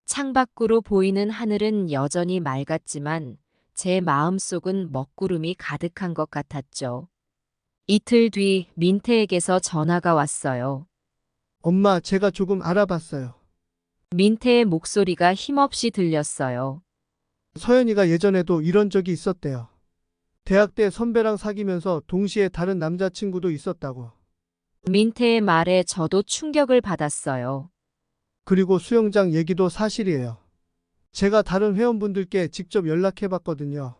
창밖으로 보이는 하늘은 여전히 맑았지만 제 마음속은 먹구름이 가득한 것 같았죠. 이틀 뒤 민태에게서 전화가 왔어요. 엄마, 제가 조금 알아봤어요. 민태의 목소리가 힘없이 들렸어요. 서연이가 예전에도 이런 적이 있었대요. 대학 때 선배랑 사귀면서 동시에 다른 남자친구도 있었다고. 민태의 말에 저도 충격을 받았어요. 그리고 수영장 얘기도 사실이에요. 제가 다른 회원분들께 직접 연락해봤거든요.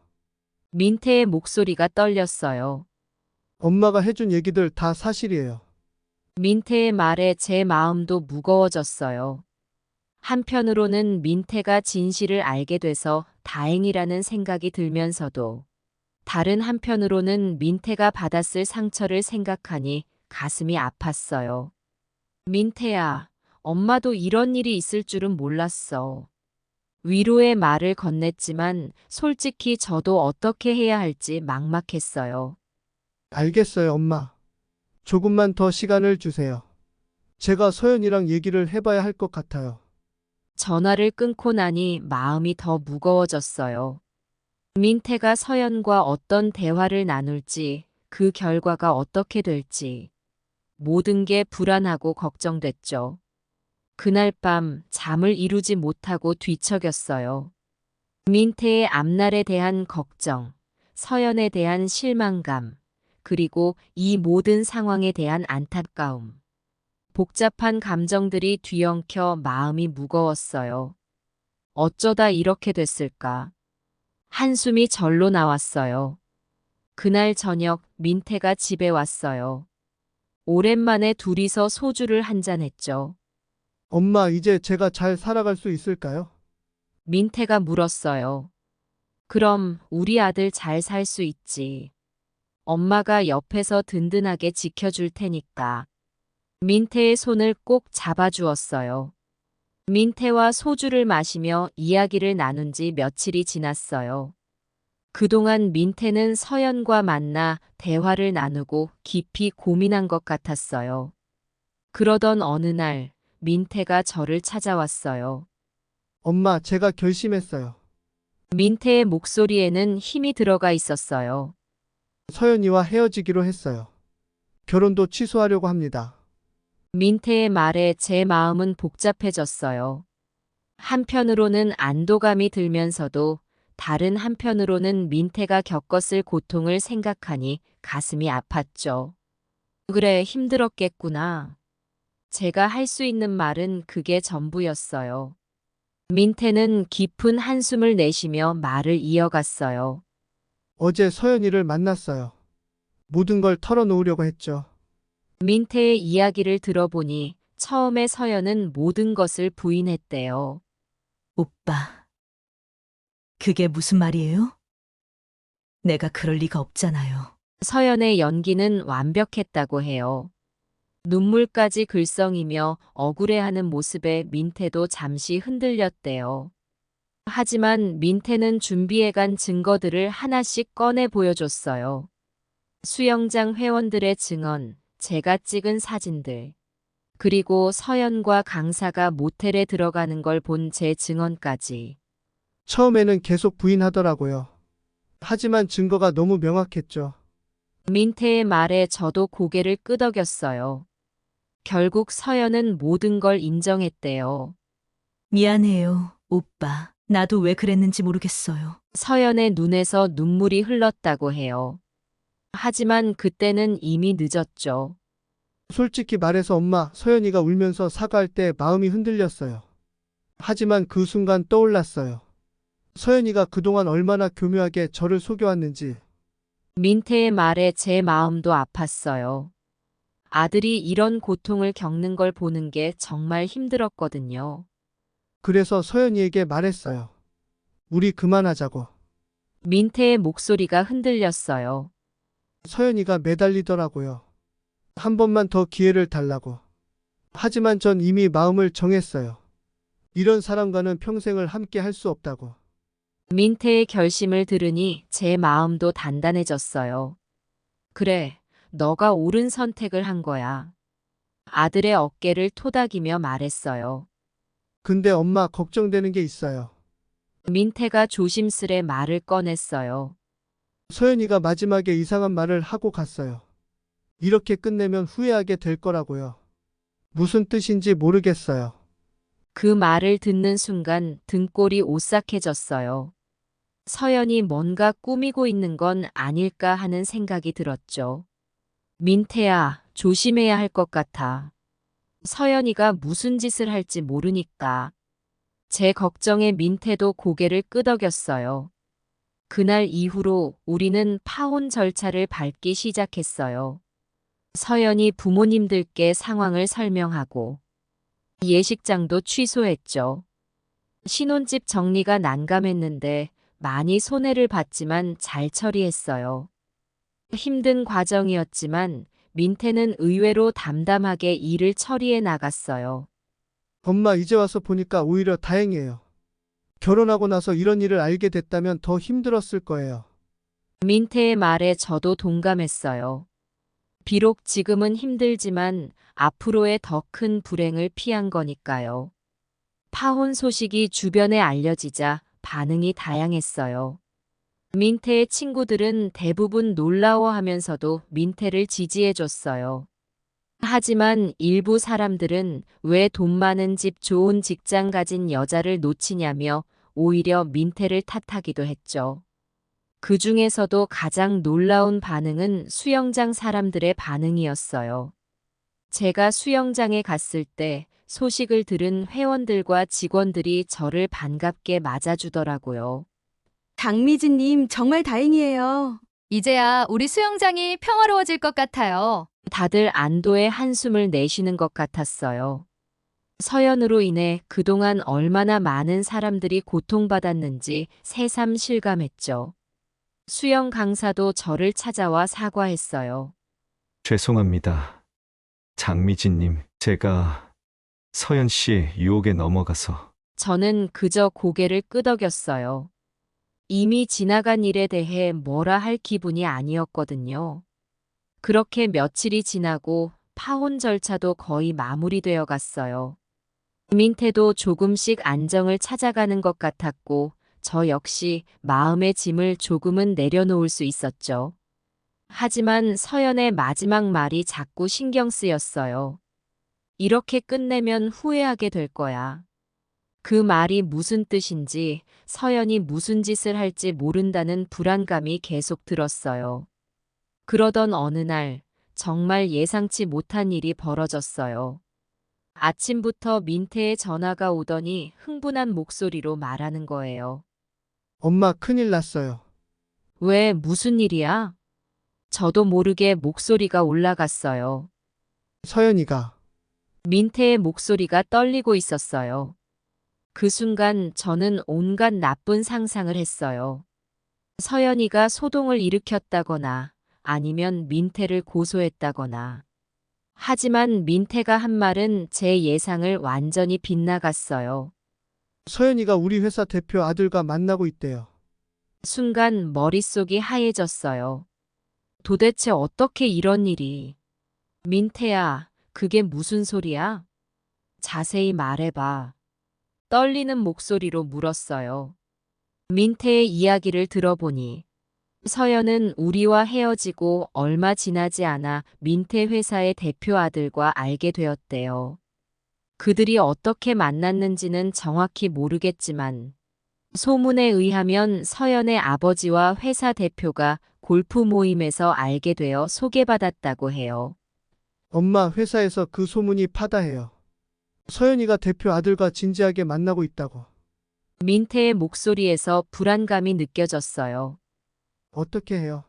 민태의 목소리가 떨렸어요. 엄마가 해준 얘기들 다 사실이에요. 민태의 말에 제 마음도 무거워졌어요. 한편으로는 민태가 진실을 알게 돼서 다행이라는 생각이 들면서도 다른 한편으로는 민태가 받았을 상처를 생각하니 가슴이 아팠어요. 민태야, 엄마도 이런 일이 있을 줄은 몰랐어. 위로의 말을 건넸지만 솔직히 저도 어떻게 해야 할지 막막했어요. 알겠어요, 엄마. 조금만 더 시간을 주세요. 제가 서연이랑 얘기를 해봐야 할 것 같아요. 전화를 끊고 나니 마음이 더 무거워졌어요. 민태가 서연과 어떤 대화를 나눌지, 그 결과가 어떻게 될지, 모든 게 불안하고 걱정됐죠. 그날 밤 잠을 이루지 못하고 뒤척였어요. 민태의 앞날에 대한 걱정, 서연에 대한 실망감, 그리고 이 모든 상황에 대한 안타까움. 복잡한 감정들이 뒤엉켜 마음이 무거웠어요. 어쩌다 이렇게 됐을까? 한숨이 절로 나왔어요. 그날 저녁 민태가 집에 왔어요. 오랜만에 둘이서 소주를 한잔했죠. 엄마, 이제 제가 잘 살아갈 수 있을까요? 민태가 물었어요. 그럼 우리 아들 잘 살 수 있지. 엄마가 옆에서 든든하게 지켜줄 테니까. 민태의 손을 꼭 잡아주었어요. 민태와 소주를 마시며 이야기를 나눈 지 며칠이 지났어요. 그동안 민태는 서연과 만나 대화를 나누고 깊이 고민한 것 같았어요. 그러던 어느 날 민태가 저를 찾아왔어요. 엄마, 제가 결심했어요. 민태의 목소리에는 힘이 들어가 있었어요. 서연이와 헤어지기로 했어요. 결혼도 취소하려고 합니다. 민태의 말에 제 마음은 복잡해졌어요. 한편으로는 안도감이 들면서도 다른 한편으로는 민태가 겪었을 고통을 생각하니 가슴이 아팠죠. 그래, 힘들었겠구나. 제가 할 수 있는 말은 그게 전부였어요. 민태는 깊은 한숨을 내쉬며 말을 이어갔어요. 어제 서연이를 만났어요. 모든 걸 털어놓으려고 했죠. 민태의 이야기를 들어보니 처음에 서연은 모든 것을 부인했대요. 오빠, 그게 무슨 말이에요? 내가 그럴 리가 없잖아요. 서연의 연기는 완벽했다고 해요. 눈물까지 글썽이며 억울해하는 모습에 민태도 잠시 흔들렸대요. 하지만 민태는 준비해간 증거들을 하나씩 꺼내 보여줬어요. 수영장 회원들의 증언, 제가 찍은 사진들, 그리고 서연과 강사가 모텔에 들어가는 걸 본 제 증언까지. 처음에는 계속 부인하더라고요. 하지만 증거가 너무 명확했죠. 민태의 말에 저도 고개를 끄덕였어요. 결국 서연은 모든 걸 인정했대요. 미안해요, 오빠. 나도 왜 그랬는지 모르겠어요. 서연의 눈에서 눈물이 흘렀다고 해요. 하지만 그때는 이미 늦었죠. 솔직히 말해서 엄마, 서연이가 울면서 사과할 때 마음이 흔들렸어요. 하지만 그 순간 떠올랐어요. 서연이가 그동안 얼마나 교묘하게 저를 속여왔는지. 민태의 말에 제 마음도 아팠어요. 아들이 이런 고통을 겪는 걸 보는 게 정말 힘들었거든요. 그래서 서연이에게 말했어요. 우리 그만하자고. 민태의 목소리가 흔들렸어요. 서연이가 매달리더라고요. 한 번만 더 기회를 달라고. 하지만 전 이미 마음을 정했어요. 이런 사람과는 평생을 함께 할 수 없다고. 민태의 결심을 들으니 제 마음도 단단해졌어요. 그래, 너가 옳은 선택을 한 거야. 아들의 어깨를 토닥이며 말했어요. 근데 엄마 걱정되는 게 있어요. 민태가 조심스레 말을 꺼냈어요. 서연이가 마지막에 이상한 말을 하고 갔어요. 이렇게 끝내면 후회하게 될 거라고요. 무슨 뜻인지 모르겠어요. 그 말을 듣는 순간 등골이 오싹해졌어요. 서연이 뭔가 꾸미고 있는 건 아닐까 하는 생각이 들었죠. 민태야, 조심해야 할 것 같아. 서연이가 무슨 짓을 할지 모르니까. 제 걱정에 민태도 고개를 끄덕였어요. 그날 이후로 우리는 파혼 절차를 밟기 시작했어요. 서연이 부모님들께 상황을 설명하고 예식장도 취소했죠. 신혼집 정리가 난감했는데 많이 손해를 봤지만 잘 처리했어요. 힘든 과정이었지만 민태는 의외로 담담하게 일을 처리해 나갔어요. 엄마 이제 와서 보니까 오히려 다행이에요. 결혼하고 나서 이런 일을 알게 됐다면 더 힘들었을 거예요. 민태의 말에 저도 동감했어요. 비록 지금은 힘들지만 앞으로의 더 큰 불행을 피한 거니까요. 파혼 소식이 주변에 알려지자 반응이 다양했어요. 민태의 친구들은 대부분 놀라워하면서도 민태를 지지해줬어요. 하지만 일부 사람들은 왜 돈 많은 집 좋은 직장 가진 여자를 놓치냐며 오히려 민태를 탓하기도 했죠. 그 중에서도 가장 놀라운 반응은 수영장 사람들의 반응이었어요. 제가 수영장에 갔을 때 소식을 들은 회원들과 직원들이 저를 반갑게 맞아주더라고요. 장미진님, 정말 다행이에요. 이제야 우리 수영장이 평화로워질 것 같아요. 다들 안도의 한숨을 내쉬는 것 같았어요. 서연으로 인해 그동안 얼마나 많은 사람들이 고통받았는지 새삼 실감했죠. 수영 강사도 저를 찾아와 사과했어요. 죄송합니다. 장미진님, 제가 서연 씨 유혹에 넘어가서. 저는 그저 고개를 끄덕였어요. 이미 지나간 일에 대해 뭐라 할 기분이 아니었거든요. 그렇게 며칠이 지나고 파혼 절차도 거의 마무리되어 갔어요. 민태도 조금씩 안정을 찾아가는 것 같았고 저 역시 마음의 짐을 조금은 내려놓을 수 있었죠. 하지만 서연의 마지막 말이 자꾸 신경 쓰였어요. 이렇게 끝내면 후회하게 될 거야. 그 말이 무슨 뜻인지, 서연이 무슨 짓을 할지 모른다는 불안감이 계속 들었어요. 그러던 어느 날 정말 예상치 못한 일이 벌어졌어요. 아침부터 민태의 전화가 오더니 흥분한 목소리로 말하는 거예요. 엄마 큰일 났어요. 왜, 무슨 일이야? 저도 모르게 목소리가 올라갔어요. 서연이가 민태의 목소리가 떨리고 있었어요. 그 순간 저는 온갖 나쁜 상상을 했어요. 서연이가 소동을 일으켰다거나 아니면 민태를 고소했다거나. 하지만 민태가 한 말은 제 예상을 완전히 빗나갔어요. 서연이가 우리 회사 대표 아들과 만나고 있대요. 순간 머릿속이 하얘졌어요. 도대체 어떻게 이런 일이? 민태야, 그게 무슨 소리야? 자세히 말해봐. 떨리는 목소리로 물었어요. 민태의 이야기를 들어보니 서연은 우리와 헤어지고 얼마 지나지 않아 민태 회사의 대표 아들과 알게 되었대요. 그들이 어떻게 만났는지는 정확히 모르겠지만 소문에 의하면 서연의 아버지와 회사 대표가 골프 모임에서 알게 되어 소개받았다고 해요. 엄마 회사에서 그 소문이 파다해요. 서연이가 대표 아들과 진지하게 만나고 있다고. 민태의 목소리에서 불안감이 느껴졌어요. 어떻게 해요?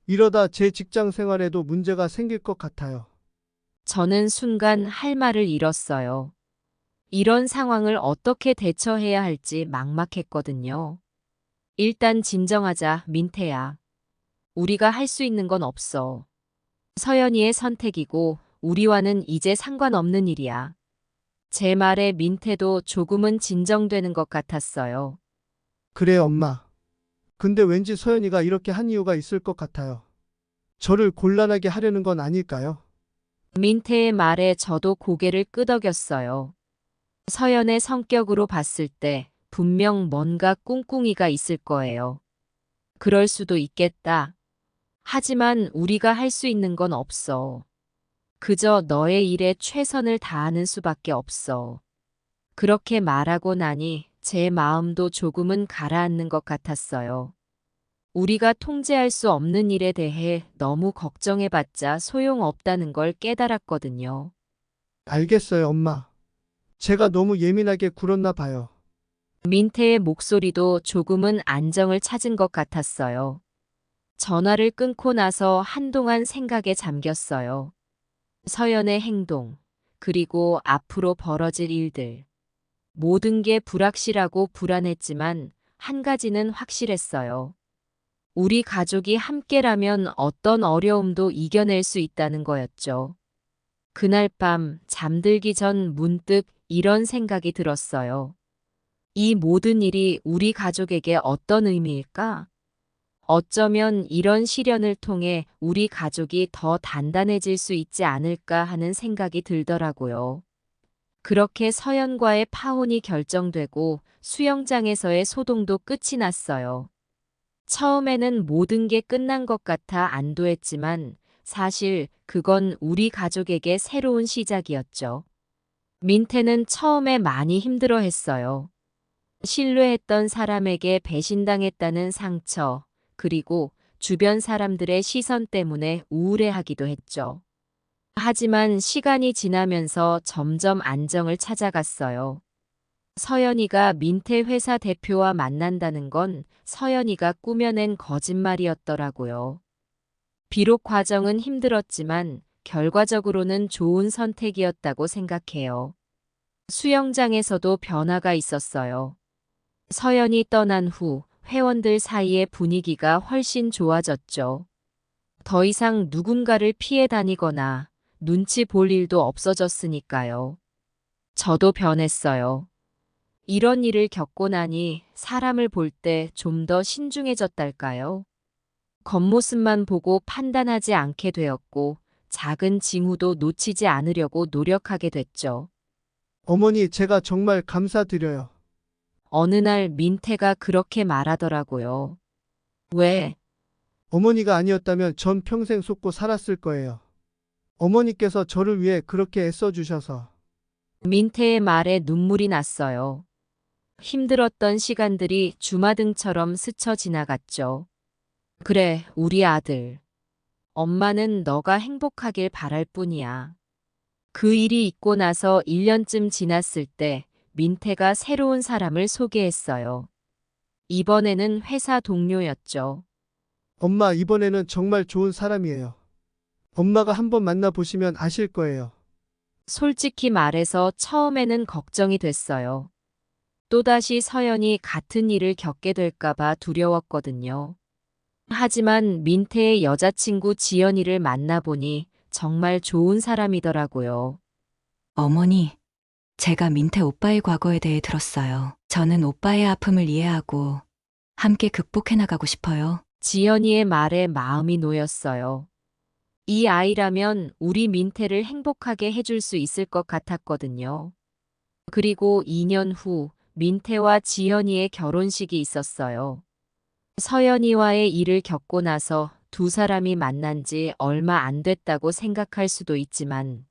이러다 제 직장 생활에도 문제가 생길 것 같아요. 저는 순간 할 말을 잃었어요. 이런 상황을 어떻게 대처해야 할지 막막했거든요. 일단 진정하자, 민태야. 우리가 할 수 있는 건 없어. 서연이의 선택이고 우리와는 이제 상관없는 일이야. 제 말에 민태도 조금은 진정되는 것 같았어요. 그래 엄마. 근데 왠지 서연이가 이렇게 한 이유가 있을 것 같아요. 저를 곤란하게 하려는 건 아닐까요? 민태의 말에 저도 고개를 끄덕였어요. 서연의 성격으로 봤을 때 분명 뭔가 꿍꿍이가 있을 거예요. 그럴 수도 있겠다. 하지만 우리가 할 수 있는 건 없어. 그저 너의 일에 최선을 다하는 수밖에 없어. 그렇게 말하고 나니 제 마음도 조금은 가라앉는 것 같았어요. 우리가 통제할 수 없는 일에 대해 너무 걱정해봤자 소용없다는 걸 깨달았거든요. 알겠어요, 엄마. 제가 너무 예민하게 굴었나 봐요. 민태의 목소리도 조금은 안정을 찾은 것 같았어요. 전화를 끊고 나서 한동안 생각에 잠겼어요. 서연의 행동, 그리고 앞으로 벌어질 일들. 모든 게 불확실하고 불안했지만 한 가지는 확실했어요. 우리 가족이 함께라면 어떤 어려움도 이겨낼 수 있다는 거였죠. 그날 밤 잠들기 전 문득 이런 생각이 들었어요. 이 모든 일이 우리 가족에게 어떤 의미일까? 어쩌면 이런 시련을 통해 우리 가족이 더 단단해질 수 있지 않을까 하는 생각이 들더라고요. 그렇게 서연과의 파혼이 결정되고 수영장에서의 소동도 끝이 났어요. 처음에는 모든 게 끝난 것 같아 안도했지만 사실 그건 우리 가족에게 새로운 시작이었죠. 민태는 처음에 많이 힘들어했어요. 신뢰했던 사람에게 배신당했다는 상처, 그리고 주변 사람들의 시선 때문에 우울해하기도 했죠. 하지만 시간이 지나면서 점점 안정을 찾아갔어요. 서연이가 민태 회사 대표와 만난다는 건 서연이가 꾸며낸 거짓말이었더라고요. 비록 과정은 힘들었지만 결과적으로는 좋은 선택이었다고 생각해요. 수영장에서도 변화가 있었어요. 서연이 떠난 후 회원들 사이의 분위기가 훨씬 좋아졌죠. 더 이상 누군가를 피해 다니거나 눈치 볼 일도 없어졌으니까요. 저도 변했어요. 이런 일을 겪고 나니 사람을 볼 때 좀 더 신중해졌달까요? 겉모습만 보고 판단하지 않게 되었고 작은 징후도 놓치지 않으려고 노력하게 됐죠. 어머니, 제가 정말 감사드려요. 어느 날 민태가 그렇게 말하더라고요. 왜? 어머니가 아니었다면 전 평생 속고 살았을 거예요. 어머니께서 저를 위해 그렇게 애써주셔서. 민태의 말에 눈물이 났어요. 힘들었던 시간들이 주마등처럼 스쳐 지나갔죠. 그래, 우리 아들. 엄마는 너가 행복하길 바랄 뿐이야. 그 일이 있고 나서 1년쯤 지났을 때 민태가 새로운 사람을 소개했어요. 이번에는 회사 동료였죠. 엄마, 이번에는 정말 좋은 사람이에요. 엄마가 한번 만나보시면 아실 거예요. 솔직히 말해서 처음에는 걱정이 됐어요. 또다시 서연이 같은 일을 겪게 될까봐 두려웠거든요. 하지만 민태의 여자친구 지연이를 만나보니 정말 좋은 사람이더라고요. 어머니, 제가 민태 오빠의 과거에 대해 들었어요. 저는 오빠의 아픔을 이해하고 함께 극복해 나가고 싶어요. 지연이의 말에 마음이 놓였어요. 이 아이라면 우리 민태를 행복하게 해줄 수 있을 것 같았거든요. 그리고 2년 후 민태와 지연이의 결혼식이 있었어요. 서연이와의 일을 겪고 나서 두 사람이 만난 지 얼마 안 됐다고 생각할 수도 있지만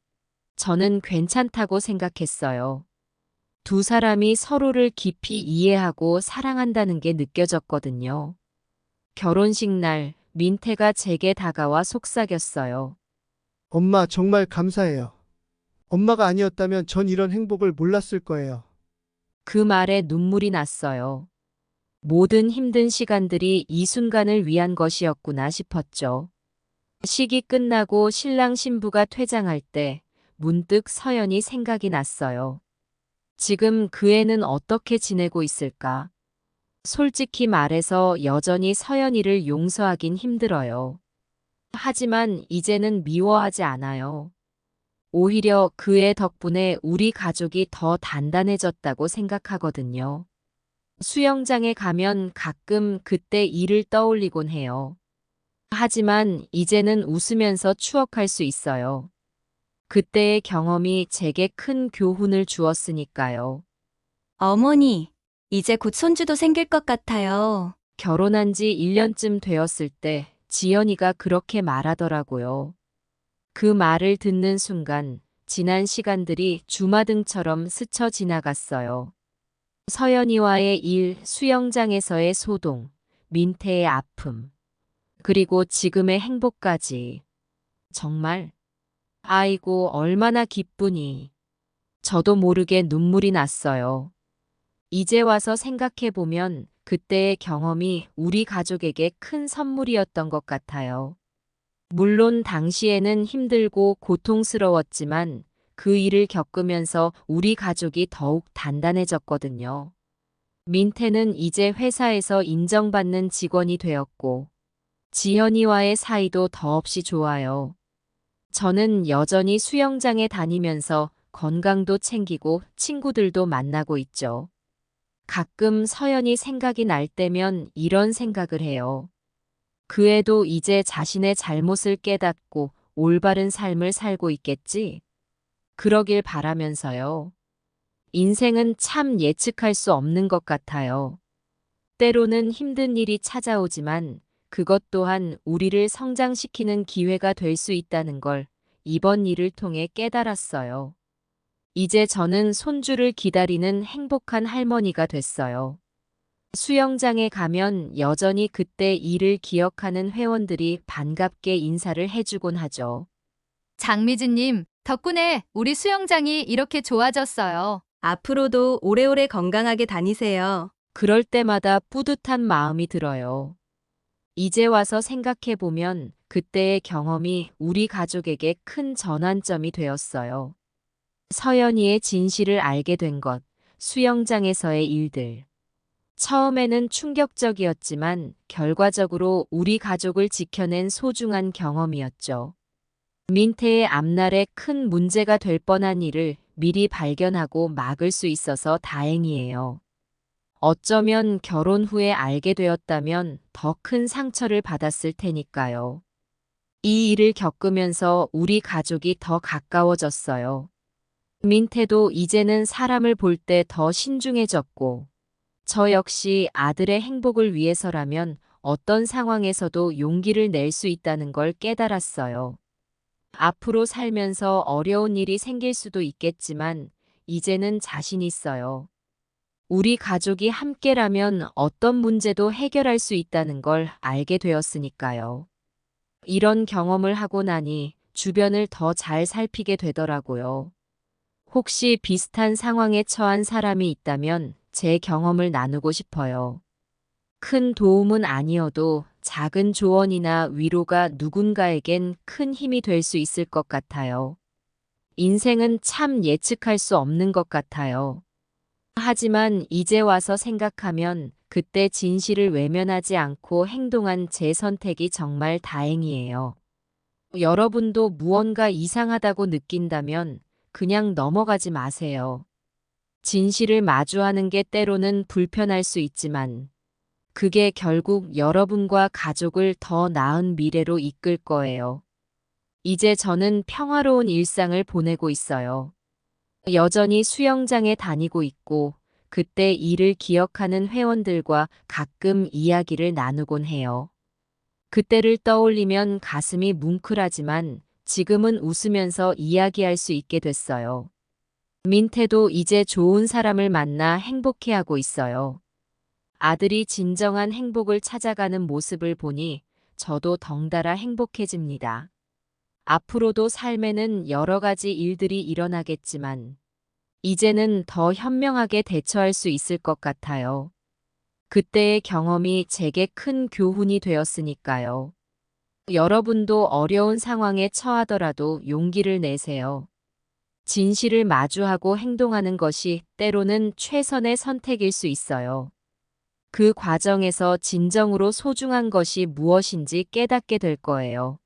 저는 괜찮다고 생각했어요. 두 사람이 서로를 깊이 이해하고 사랑한다는 게 느껴졌거든요. 결혼식 날 민태가 제게 다가와 속삭였어요. 엄마, 정말 감사해요. 엄마가 아니었다면 전 이런 행복을 몰랐을 거예요. 그 말에 눈물이 났어요. 모든 힘든 시간들이 이 순간을 위한 것이었구나 싶었죠. 식이 끝나고 신랑 신부가 퇴장할 때 문득 서연이 생각이 났어요. 지금 그 애는 어떻게 지내고 있을까? 솔직히 말해서 여전히 서연이를 용서하긴 힘들어요. 하지만 이제는 미워하지 않아요. 오히려 그 애 덕분에 우리 가족이 더 단단해졌다고 생각하거든요. 수영장에 가면 가끔 그때 일을 떠올리곤 해요. 하지만 이제는 웃으면서 추억할 수 있어요. 그때의 경험이 제게 큰 교훈을 주었으니까요. 어머니, 이제 곧 손주도 생길 것 같아요. 결혼한 지 1년쯤 되었을 때 지연이가 그렇게 말하더라고요. 그 말을 듣는 순간 지난 시간들이 주마등처럼 스쳐 지나갔어요. 서연이와의 일, 수영장에서의 소동, 민태의 아픔, 그리고 지금의 행복까지. 정말, 아이고, 얼마나 기쁘니. 저도 모르게 눈물이 났어요. 이제 와서 생각해보면 그때의 경험이 우리 가족에게 큰 선물이었던 것 같아요. 물론 당시에는 힘들고 고통스러웠지만 그 일을 겪으면서 우리 가족이 더욱 단단해졌거든요. 민태는 이제 회사에서 인정받는 직원이 되었고, 지현이와의 사이도 더없이 좋아요. 저는 여전히 수영장에 다니면서 건강도 챙기고 친구들도 만나고 있죠. 가끔 서연이 생각이 날 때면 이런 생각을 해요. 그 애도 이제 자신의 잘못을 깨닫고 올바른 삶을 살고 있겠지? 그러길 바라면서요. 인생은 참 예측할 수 없는 것 같아요. 때로는 힘든 일이 찾아오지만 그것 또한 우리를 성장시키는 기회가 될 수 있다는 걸 이번 일을 통해 깨달았어요. 이제 저는 손주를 기다리는 행복한 할머니가 됐어요. 수영장에 가면 여전히 그때 일을 기억하는 회원들이 반갑게 인사를 해주곤 하죠. 장미진님, 덕분에 우리 수영장이 이렇게 좋아졌어요. 앞으로도 오래오래 건강하게 다니세요. 그럴 때마다 뿌듯한 마음이 들어요. 이제 와서 생각해보면 그때의 경험이 우리 가족에게 큰 전환점이 되었어요. 서연이의 진실을 알게 된 것, 수영장에서의 일들. 처음에는 충격적이었지만 결과적으로 우리 가족을 지켜낸 소중한 경험이었죠. 민태의 앞날에 큰 문제가 될 뻔한 일을 미리 발견하고 막을 수 있어서 다행이에요. 어쩌면 결혼 후에 알게 되었다면 더 큰 상처를 받았을 테니까요. 이 일을 겪으면서 우리 가족이 더 가까워졌어요. 민태도 이제는 사람을 볼 때 더 신중해졌고, 저 역시 아들의 행복을 위해서라면 어떤 상황에서도 용기를 낼 수 있다는 걸 깨달았어요. 앞으로 살면서 어려운 일이 생길 수도 있겠지만, 이제는 자신 있어요. 우리 가족이 함께라면 어떤 문제도 해결할 수 있다는 걸 알게 되었으니까요. 이런 경험을 하고 나니 주변을 더 잘 살피게 되더라고요. 혹시 비슷한 상황에 처한 사람이 있다면 제 경험을 나누고 싶어요. 큰 도움은 아니어도 작은 조언이나 위로가 누군가에겐 큰 힘이 될 수 있을 것 같아요. 인생은 참 예측할 수 없는 것 같아요. 하지만 이제 와서 생각하면 그때 진실을 외면하지 않고 행동한 제 선택이 정말 다행이에요. 여러분도 무언가 이상하다고 느낀다면 그냥 넘어가지 마세요. 진실을 마주하는 게 때로는 불편할 수 있지만 그게 결국 여러분과 가족을 더 나은 미래로 이끌 거예요. 이제 저는 평화로운 일상을 보내고 있어요. 여전히 수영장에 다니고 있고 그때 일을 기억하는 회원들과 가끔 이야기를 나누곤 해요. 그때를 떠올리면 가슴이 뭉클하지만 지금은 웃으면서 이야기할 수 있게 됐어요. 민태도 이제 좋은 사람을 만나 행복해하고 있어요. 아들이 진정한 행복을 찾아가는 모습을 보니 저도 덩달아 행복해집니다. 앞으로도 삶에는 여러 가지 일들이 일어나겠지만 이제는 더 현명하게 대처할 수 있을 것 같아요. 그때의 경험이 제게 큰 교훈이 되었으니까요. 여러분도 어려운 상황에 처하더라도 용기를 내세요. 진실을 마주하고 행동하는 것이 때로는 최선의 선택일 수 있어요. 그 과정에서 진정으로 소중한 것이 무엇인지 깨닫게 될 거예요.